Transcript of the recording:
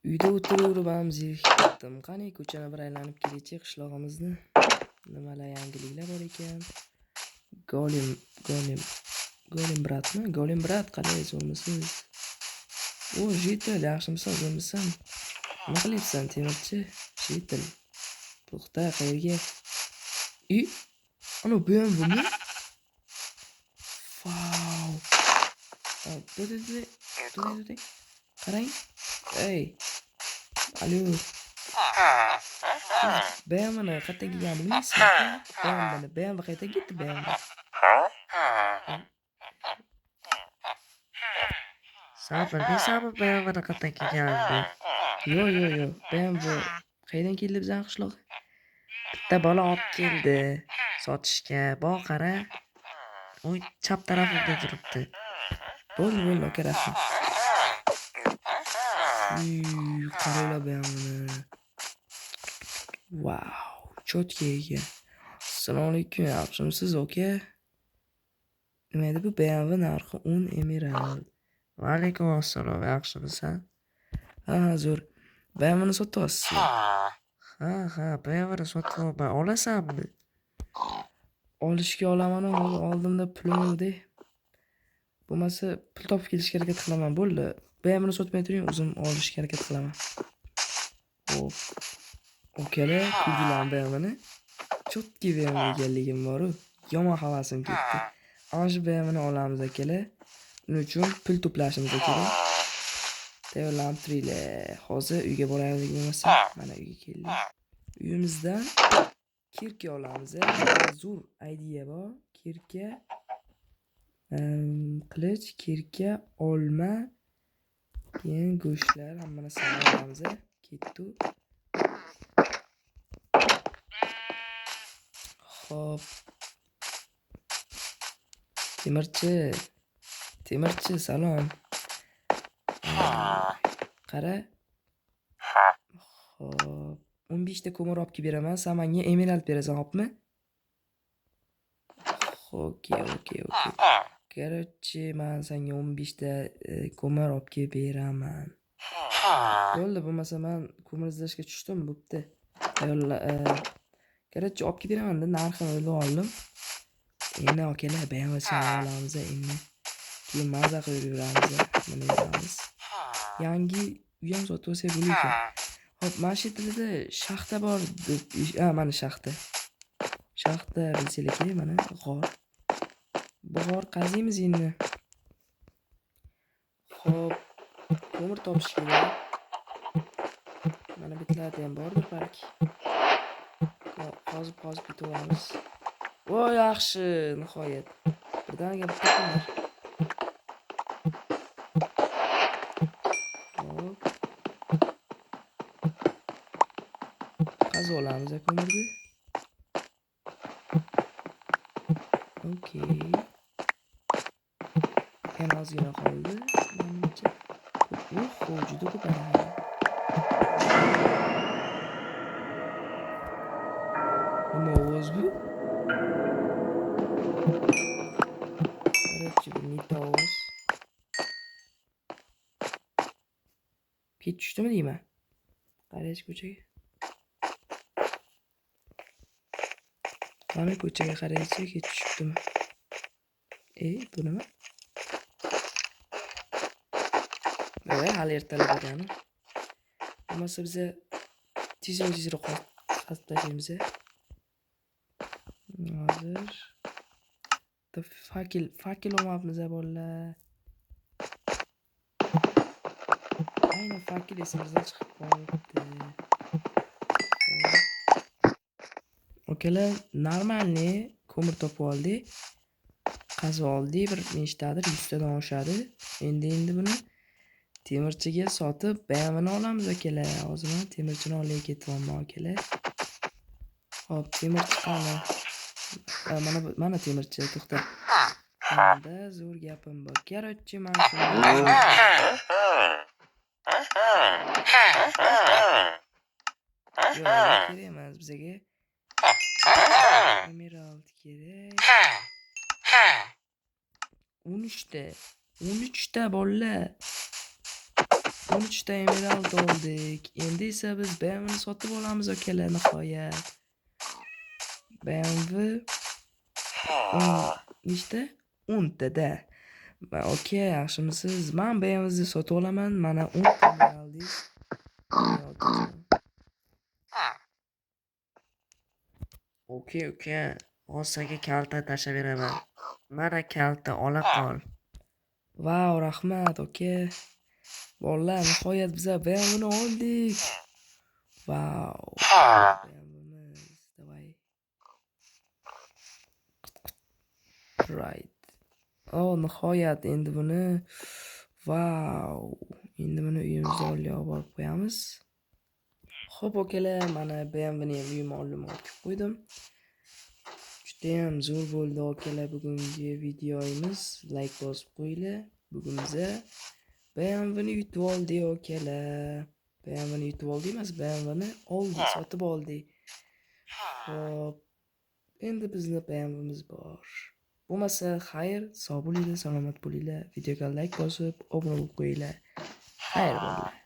Uyda o'tirib ham zerikib ketdim. Qani ko'chani bir aylanib kelaychi qishlog'imizni. Nimalar yangiliklar bor ekan? Golim bratmi? Golim brat qalay zo'rmisiz? O, Jitel, yaxshimisan, zo'rmisan? Nima qilyapsan, temirchi? Jitel. To'xta, qayerga? Ana bu ham bumi? Wow. Dur. Qarang. Ey. Alo. BMW qayerdan kelgan bilmaysizmi? BMW qayerdan ketdi BMW? Sabr, desam BMWni qayerdan kelganini. Yo. BMW qayerdan keldi bizning qishloqqa? Bitta bola olib keldi sotishga. Bor qara. U chap tarafimda turibdi. Bo'ldi, aka rahmat. Qaranglar BMWni. Wow, cho'tka ekan. Assalomu alaykum, yaxshimisiz aka? Nima edi bu BMW narxi 10 emerald. Va alaykum assalom, yaxshimisan? Ha, zo'r. BMWni sotyapsizmi? Ha, BMWni sotyapman. Olasanmi? Olishga olaman, hozir oldimda pulim yo'q-da. Bo'lmasa pul topib kelishga harakat qilaman. Bo'ldi. BMWni sotmay turing, o'zim olishga harakat qilaman. Xo'p. Okalar, kulgilar BMWni. Cho'tki BMW ekanligim bor-ku. Yomon havasim ketdi. Ana shu BMWni olamiz akalar. Uning uchun pul to'plashimiz kerak. Tayyorlanib turinglar. Hozir uyga boraylik bo'lmasa, mana uyga keldik. Uyimizdan kirka olamiz. Zo'r idea bor. Kirka, qilich, kirka, olma, keyin go'shtlar hamma narsani olamiz. Ketdi. Xo'p. Temirchi, salom. Qara. Xo'p. 15 ta ko'mir olib kelib beraman. Sen menga emerald berasan, xo'pmi? Okey. Короче, men senga 15 ta ko'mir olib kelib beraman. Bo'ldi, bo'lmasa men ko'mir izlashga tushdim, bo'pti. Короче, olib kelib beraman-da, narxini o'ylab oldim. Endi akalar, BMW olamiz, endi. Keyin maza qilib yuramiz, mana yuramiz. Yangi uy ham sotib olsa bo'larkan. Hop, mana shu yerda shaxta bor deb, mana shaxta. Shaxta bilsanglar kerak, mana g'or. Bu g'or qaziymiz endi. Xo'p, ko'mir topish kerak. Mana bitlarda ham bordir balki. Qozib ketaveramiz. Voy, yaxshi, nihoyat. Birdaniga bitta ko'mir. Hop. Qazib olamiz ko'mirni. Okey. Yana ozgina qoldi. Menimcha. Juda ko'p edi. Nima ovoz bu? Короче, bitta ovoz. Ket tushdimi deyman? Qaraychi ko'chaga. Mana ko'chaga qaraychi, ket tushibdimi? Bu nima? Hali ertalab ekan. Bo'lmasa biz tezroq qazib tashlaymiz. Hozir fakil olmabmiz bolalar. Aynan fakil esimizdan chiqib qoldi. Okalar, normalniy ko'mir topib oldik. Qazib oldik, bir nechtadir 100 tadan oshadi. Endi buni temirchiga sotib, BMWni olamiz akalar. Hozir men temirchini olib ketyapman akalar. Hop, temirchi qani? Mana temirchi, to'xta. Menda zo'r gapim bor. Короче, men shuni kerak emas bizga. Emerald kerak. 13 ta bolalar. 13 ta emerald oldik. Endi esa biz BMWni sotib olamiz akalar nihoyat. BMW 10 nechta? 10 tada. Okey, yaxshimisiz? Men BMWni sotib olaman. Mana 10 ta emeraldingiz. Mana okajon. Okey, uka. Osaga kalta tashlab beraman. Mana kalta ola qol. Vau, rahmat, oka. Bolalar, nihoyat biza BMWni oldik. Vau. BMWmiz. Davay. Right. Oh, nihoyat endi buni. Vau. Endi buni uyimizga olib borib qo'yamiz. Xo'p, akalar, mana BMWni ham uyimga olib qo'ydim. Judayam zo'r bo'ldi akalar bugungi videomiz. Like bosib qo'yinglar. Bugun biza BMWni yutib oldik akalar. BMWni yutib oldik emas, BMWni oldik, sotib oldik. Xo'p, endi bizni BMWmiz bor. Bo'lmasa, xayr, sog' bo'linglar, salomat bo'linglar. Videoga like bosib, obuna bo'lib qo'yinglar. Xayr bo'linglar.